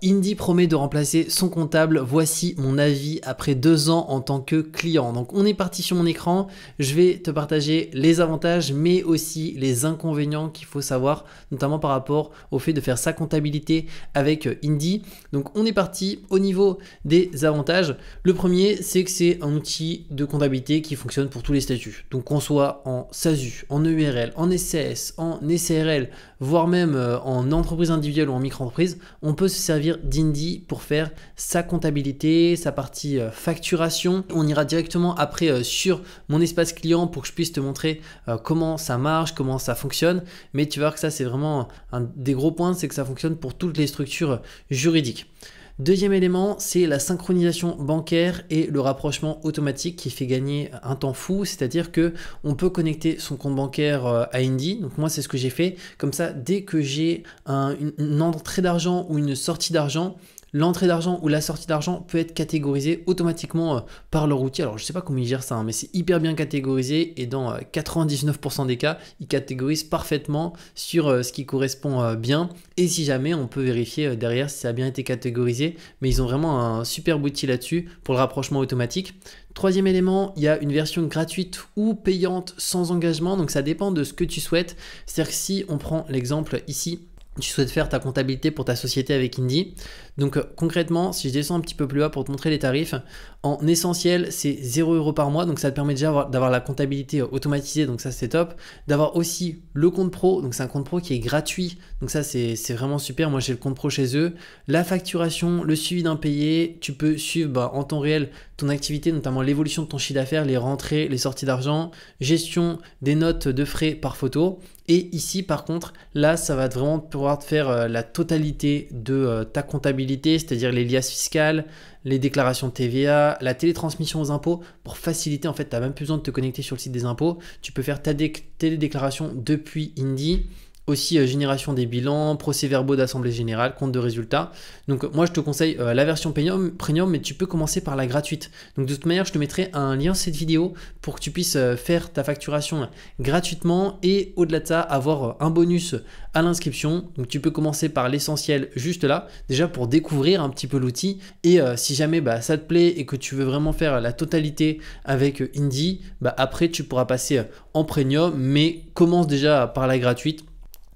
Indy promet de remplacer son comptable. Voici mon avis après 2 ans en tant que client. Donc on est parti sur mon écran. Je vais te partager les avantages mais aussi les inconvénients qu'il faut savoir, notamment par rapport au fait de faire sa comptabilité avec Indy. Donc on est parti au niveau des avantages. Le premier, c'est que c'est un outil de comptabilité qui fonctionne pour tous les statuts. Donc qu'on soit en SASU, en EURL, en SAS, en SARL, voire même en entreprise individuelle ou en micro-entreprise, on peut se servir d'Indy pour faire sa comptabilité, sa partie facturation. On ira directement après sur mon espace client pour que je puisse te montrer comment ça marche, comment ça fonctionne. Mais tu vas voir que ça, c'est vraiment un des gros points, c'est que ça fonctionne pour toutes les structures juridiques. Deuxième élément, c'est la synchronisation bancaire et le rapprochement automatique qui fait gagner un temps fou, c'est-à-dire que on peut connecter son compte bancaire à Indy. Donc moi, c'est ce que j'ai fait. Comme ça, dès que j'ai une entrée d'argent ou une sortie d'argent, l'entrée d'argent ou la sortie d'argent peut être catégorisée automatiquement par leur outil. Alors je ne sais pas comment ils gèrent ça, hein, mais c'est hyper bien catégorisé et dans 99% des cas, ils catégorisent parfaitement sur ce qui correspond bien. Et si jamais, on peut vérifier derrière si ça a bien été catégorisé. Mais ils ont vraiment un superbe outil là-dessus pour le rapprochement automatique. Troisième élément, il y a une version gratuite ou payante sans engagement. Donc ça dépend de ce que tu souhaites. C'est-à-dire que si on prend l'exemple ici, tu souhaites faire ta comptabilité pour ta société avec Indy. Donc concrètement, si je descends un petit peu plus bas pour te montrer les tarifs, en essentiel, c'est 0 € par mois. Donc ça te permet déjà d'avoir la comptabilité automatisée. Donc ça, c'est top. D'avoir aussi le compte pro. Donc c'est un compte pro qui est gratuit. Donc ça, c'est vraiment super. Moi, j'ai le compte pro chez eux. La facturation, le suivi d'impayé. Tu peux suivre en temps réel ton activité, notamment l'évolution de ton chiffre d'affaires, les rentrées, les sorties d'argent, gestion des notes de frais par photo. Et ici, par contre, là, ça va vraiment pouvoir te faire la totalité de ta comptabilité, c'est-à-dire les liasses fiscales, les déclarations de TVA, la télétransmission aux impôts. Pour faciliter, en fait, tu n'as même plus besoin de te connecter sur le site des impôts. Tu peux faire ta télédéclaration depuis Indy. Aussi génération des bilans, procès-verbaux d'assemblée générale, compte de résultats. Donc moi je te conseille la version premium, mais tu peux commencer par la gratuite. Donc de toute manière je te mettrai un lien sur cette vidéo pour que tu puisses faire ta facturation gratuitement et au-delà de ça avoir un bonus à l'inscription. Donc tu peux commencer par l'essentiel juste là, déjà pour découvrir un petit peu l'outil. Et si jamais ça te plaît et que tu veux vraiment faire la totalité avec Indy, après tu pourras passer en premium, mais commence déjà par la gratuite.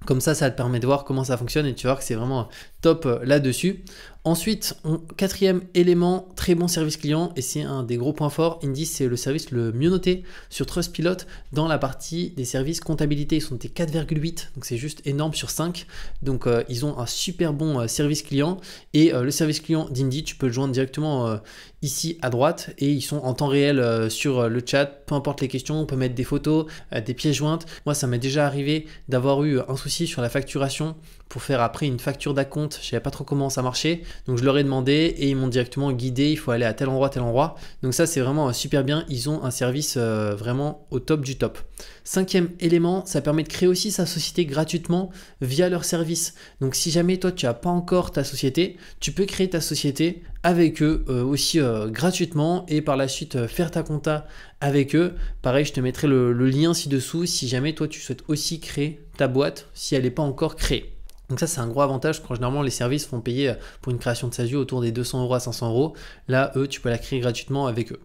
Comme ça te permet de voir comment ça fonctionne et tu vois que c'est vraiment top là-dessus. Ensuite, quatrième élément, très bon service client et c'est un des gros points forts. Indy, c'est le service le mieux noté sur Trustpilot dans la partie des services comptabilité. Ils sont notés 4,8, donc c'est juste énorme sur 5. Donc ils ont un super bon service client et le service client d'Indy, tu peux le joindre directement ici à droite et ils sont en temps réel sur le chat. Peu importe les questions, on peut mettre des photos, des pièces jointes. Moi, ça m'est déjà arrivé d'avoir eu un souci sur la facturation pour faire après une facture d'acompte. Je ne savais pas trop comment ça marchait. Donc je leur ai demandé et ils m'ont directement guidé. Il faut aller à tel endroit, tel endroit. Donc ça, c'est vraiment super bien. Ils ont un service vraiment au top du top. Cinquième élément, ça permet de créer aussi sa société gratuitement via leur service. Donc si jamais toi, tu n'as pas encore ta société, tu peux créer ta société avec eux aussi gratuitement et par la suite faire ta compta avec eux. Pareil, je te mettrai le lien ci-dessous si jamais toi, tu souhaites aussi créer ta boîte si elle n'est pas encore créée. Donc ça, c'est un gros avantage quand généralement les services font payer pour une création de SASU autour des 200 € à 500 €. Là, eux, tu peux la créer gratuitement avec eux.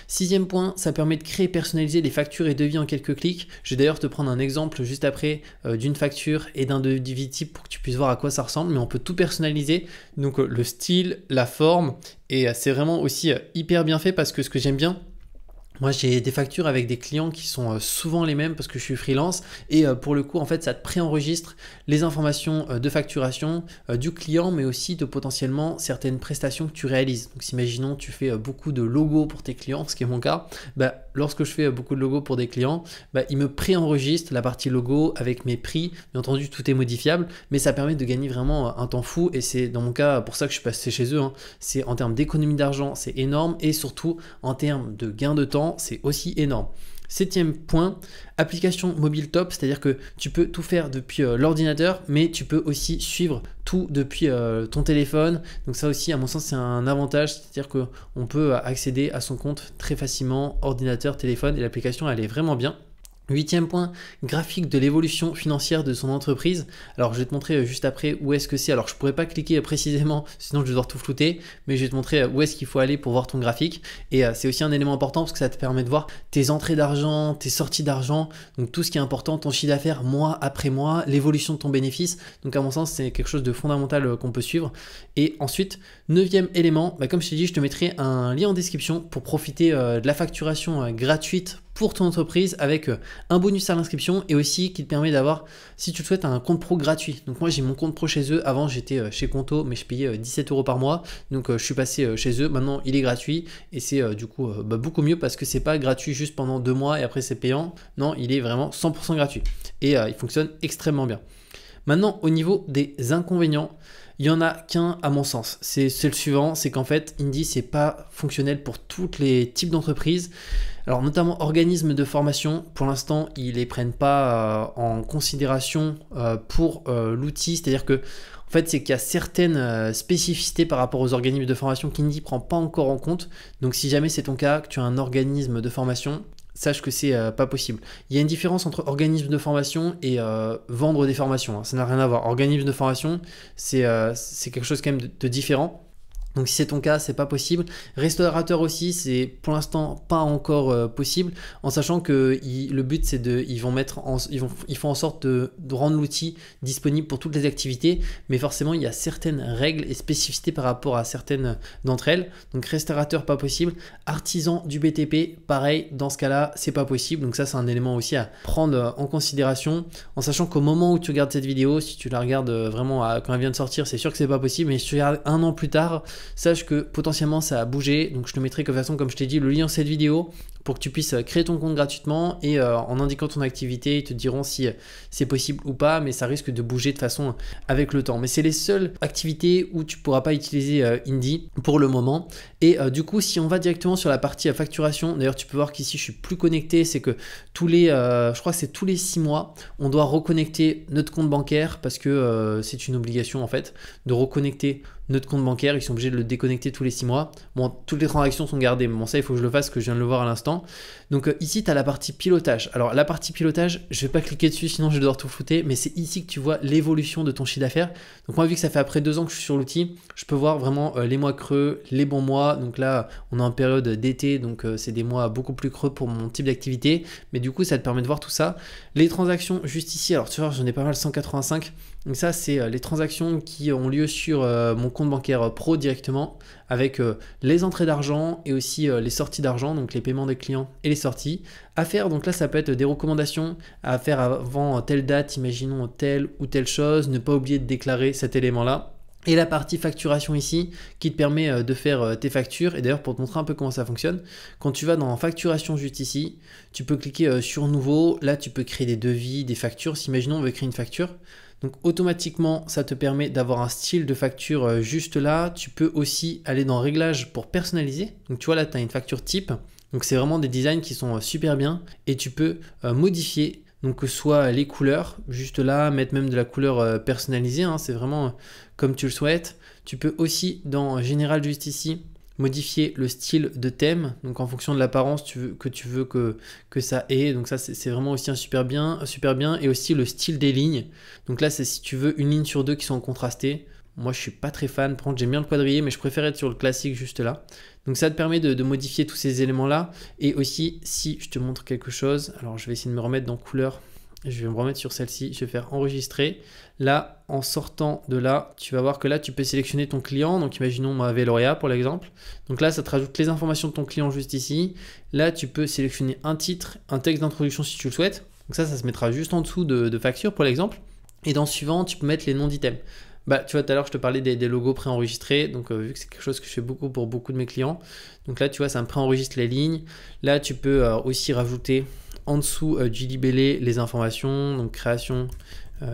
Sixième point, ça permet de créer et personnaliser les factures et devis en quelques clics. Je vais d'ailleurs te prendre un exemple juste après d'une facture et d'un devis type pour que tu puisses voir à quoi ça ressemble. Mais on peut tout personnaliser. Donc le style, la forme et c'est vraiment aussi hyper bien fait parce que ce que j'aime bien, moi, j'ai des factures avec des clients qui sont souvent les mêmes parce que je suis freelance et pour le coup, en fait, ça te préenregistre les informations de facturation du client, mais aussi de potentiellement certaines prestations que tu réalises. Donc, imaginons tu fais beaucoup de logos pour tes clients, ce qui est mon cas. Lorsque je fais beaucoup de logos pour des clients, ils me préenregistrent la partie logo avec mes prix. Bien entendu, tout est modifiable, mais ça permet de gagner vraiment un temps fou et c'est dans mon cas pour ça que je suis passé chez eux. C'est en termes d'économie d'argent, c'est énorme et surtout en termes de gain de temps, c'est aussi énorme. Septième point, application mobile top, c'est-à-dire que tu peux tout faire depuis l'ordinateur, mais tu peux aussi suivre tout depuis ton téléphone. Donc ça aussi, à mon sens, c'est un avantage, c'est-à-dire qu'on peut accéder à son compte très facilement, ordinateur, téléphone, et l'application, elle est vraiment bien. 8e point, graphique de l'évolution financière de son entreprise. Alors je vais te montrer juste après où est-ce que c'est. Alors je pourrais pas cliquer précisément, sinon je vais devoir tout flouter, mais je vais te montrer où est-ce qu'il faut aller pour voir ton graphique. Et c'est aussi un élément important parce que ça te permet de voir tes entrées d'argent, tes sorties d'argent, donc tout ce qui est important, ton chiffre d'affaires mois après mois, l'évolution de ton bénéfice. Donc à mon sens, c'est quelque chose de fondamental qu'on peut suivre. Et ensuite, 9e élément, comme je t'ai dit, je te mettrai un lien en description pour profiter de la facturation gratuite pour ton entreprise avec un bonus à l'inscription et aussi qui te permet d'avoir, si tu le souhaites, un compte pro gratuit. Donc moi j'ai mon compte pro chez eux. Avant j'étais chez Conto, mais je payais 17 € par mois. Donc je suis passé chez eux. Maintenant il est gratuit et c'est du coup beaucoup mieux parce que c'est pas gratuit juste pendant 2 mois et après c'est payant. Non, il est vraiment 100% gratuit et il fonctionne extrêmement bien. Maintenant au niveau des inconvénients, il n'y en a qu'un à mon sens. C'est le suivant, c'est qu'en fait Indy c'est pas fonctionnel pour tous les types d'entreprises. Alors notamment organismes de formation, pour l'instant ils les prennent pas en considération pour l'outil, c'est-à-dire que en fait c'est qu'il y a certaines spécificités par rapport aux organismes de formation qu'Indy prend pas encore en compte. Donc si jamais c'est ton cas, que tu as un organisme de formation, sache que c'est pas possible. Il y a une différence entre organisme de formation et vendre des formations, hein. Ça n'a rien à voir. Organisme de formation, c'est quelque chose quand même de différent. Donc si c'est ton cas, c'est pas possible. Restaurateur aussi, c'est pour l'instant pas encore possible, en sachant que le but c'est ils font en sorte de rendre l'outil disponible pour toutes les activités, mais forcément il y a certaines règles et spécificités par rapport à certaines d'entre elles. Donc restaurateur pas possible, artisan du BTP, pareil, dans ce cas-là c'est pas possible. Donc ça c'est un élément aussi à prendre en considération, en sachant qu'au moment où tu regardes cette vidéo, si tu la regardes vraiment quand elle vient de sortir, c'est sûr que c'est pas possible, mais si tu regardes un an plus tard, sache que potentiellement ça a bougé. Donc je te mettrai de toute façon, comme je t'ai dit, le lien de cette vidéo pour que tu puisses créer ton compte gratuitement et en indiquant ton activité, ils te diront si c'est possible ou pas, mais ça risque de bouger de façon avec le temps. Mais c'est les seules activités où tu ne pourras pas utiliser Indy pour le moment. Et du coup, si on va directement sur la partie facturation, d'ailleurs tu peux voir qu'ici je suis plus connecté, c'est que je crois que c'est tous les 6 mois, on doit reconnecter notre compte bancaire parce que c'est une obligation en fait de reconnecter notre compte bancaire. Ils sont obligés de le déconnecter tous les 6 mois. Bon, toutes les transactions sont gardées, mais bon, ça il faut que je le fasse, que je viens de le voir à l'instant. Donc ici tu as la partie pilotage. Alors la partie pilotage, je vais pas cliquer dessus sinon je vais devoir tout flouter, mais c'est ici que tu vois l'évolution de ton chiffre d'affaires. Donc moi, vu que ça fait après 2 ans que je suis sur l'outil, je peux voir vraiment les mois creux, les bons mois. Donc là on est en période d'été, donc c'est des mois beaucoup plus creux pour mon type d'activité, mais du coup ça te permet de voir tout ça. Les transactions juste ici, alors tu vois j'en ai pas mal, 185. Donc ça c'est les transactions qui ont lieu sur mon compte bancaire pro directement, avec les entrées d'argent et aussi les sorties d'argent, donc les paiements des clients et les sorties à faire. Donc là ça peut être des recommandations à faire avant telle date, imaginons telle ou telle chose, ne pas oublier de déclarer cet élément là. Et la partie facturation ici qui te permet de faire tes factures. Et d'ailleurs pour te montrer un peu comment ça fonctionne, quand tu vas dans facturation juste ici, tu peux cliquer sur nouveau. Là tu peux créer des devis, des factures. Si imaginons on veut créer une facture, donc automatiquement ça te permet d'avoir un style de facture juste là. Tu peux aussi aller dans réglages pour personnaliser. Donc tu vois là tu as une facture type. Donc c'est vraiment des designs qui sont super bien et tu peux modifier. Donc que ce soit les couleurs, juste là, mettre même de la couleur personnalisée, hein, c'est vraiment comme tu le souhaites. Tu peux aussi dans Général juste ici, modifier le style de thème, donc en fonction de l'apparence que tu veux que ça ait. Donc ça c'est vraiment aussi un super bien, et aussi le style des lignes. Donc là c'est si tu veux une ligne sur deux qui sont contrastées. Moi je suis pas très fan, par contre j'aime bien le quadrillé, mais je préfère être sur le classique juste là. Donc ça te permet de modifier tous ces éléments là. Et aussi si je te montre quelque chose, alors je vais essayer de me remettre dans couleur, je vais me remettre sur celle-ci, je vais faire enregistrer. Là en sortant de là, tu vas voir que là tu peux sélectionner ton client, donc imaginons moi Veloria pour l'exemple. Donc là ça te rajoute les informations de ton client juste ici. Là tu peux sélectionner un titre, un texte d'introduction si tu le souhaites. Donc ça se mettra juste en dessous de facture pour l'exemple. Et dans suivant tu peux mettre les noms d'items. Bah, tu vois, tout à l'heure, je te parlais des logos préenregistrés. Donc, vu que c'est quelque chose que je fais beaucoup pour beaucoup de mes clients. Donc là, tu vois, ça me préenregistre les lignes. Là, tu peux aussi rajouter en dessous du libellé les informations. Donc, création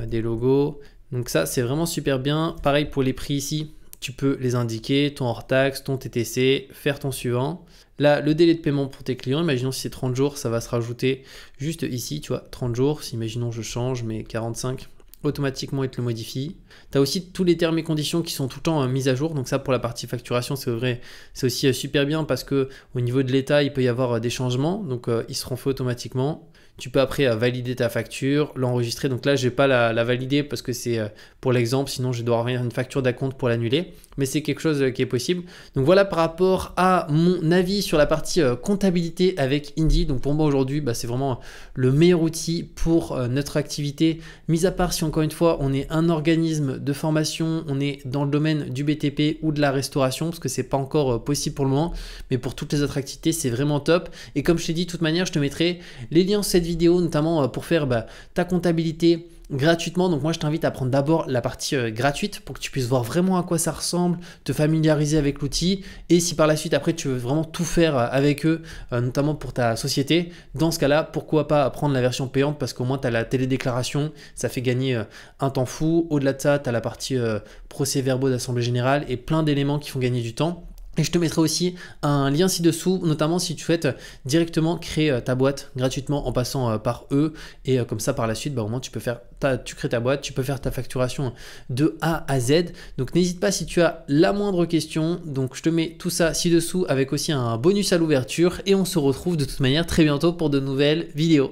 des logos. Donc ça, c'est vraiment super bien. Pareil pour les prix ici. Tu peux les indiquer, ton hors-taxe, ton TTC, faire ton suivant. Là, le délai de paiement pour tes clients, imaginons si c'est 30 jours, ça va se rajouter juste ici, tu vois, 30 jours. Si imaginons je change, mais 45 automatiquement, il te le modifie. Tu as aussi tous les termes et conditions qui sont tout le temps mis à jour. Donc ça, pour la partie facturation, c'est vrai, c'est aussi super bien parce que au niveau de l'état, il peut y avoir des changements. Donc ils seront faits automatiquement. Tu peux après valider ta facture, l'enregistrer. Donc là, je vais pas la valider parce que c'est pour l'exemple. Sinon, je dois avoir une facture d'acompte pour l'annuler. Mais c'est quelque chose qui est possible. Donc voilà par rapport à mon avis sur la partie comptabilité avec Indy. Donc pour moi aujourd'hui, c'est vraiment le meilleur outil pour notre activité. Mis à part si encore une fois, on est un organisme de formation, on est dans le domaine du BTP ou de la restauration, parce que c'est pas encore possible pour le moment. Mais pour toutes les autres activités, c'est vraiment top. Et comme je t'ai dit, de toute manière, je te mettrai les liens de cette vidéo, notamment pour faire ta comptabilité gratuitement. Donc moi je t'invite à prendre d'abord la partie gratuite pour que tu puisses voir vraiment à quoi ça ressemble, te familiariser avec l'outil, et si par la suite après tu veux vraiment tout faire avec eux, notamment pour ta société, dans ce cas là pourquoi pas prendre la version payante, parce qu'au moins tu as la télédéclaration, ça fait gagner un temps fou. Au-delà de ça, tu as la partie procès-verbaux d'assemblée générale et plein d'éléments qui font gagner du temps. Et je te mettrai aussi un lien ci-dessous, notamment si tu souhaites directement créer ta boîte gratuitement en passant par eux. Et comme ça, par la suite, au moins tu crées ta boîte, tu peux faire ta facturation de A à Z. Donc n'hésite pas si tu as la moindre question. Donc je te mets tout ça ci-dessous avec aussi un bonus à l'ouverture. Et on se retrouve de toute manière très bientôt pour de nouvelles vidéos.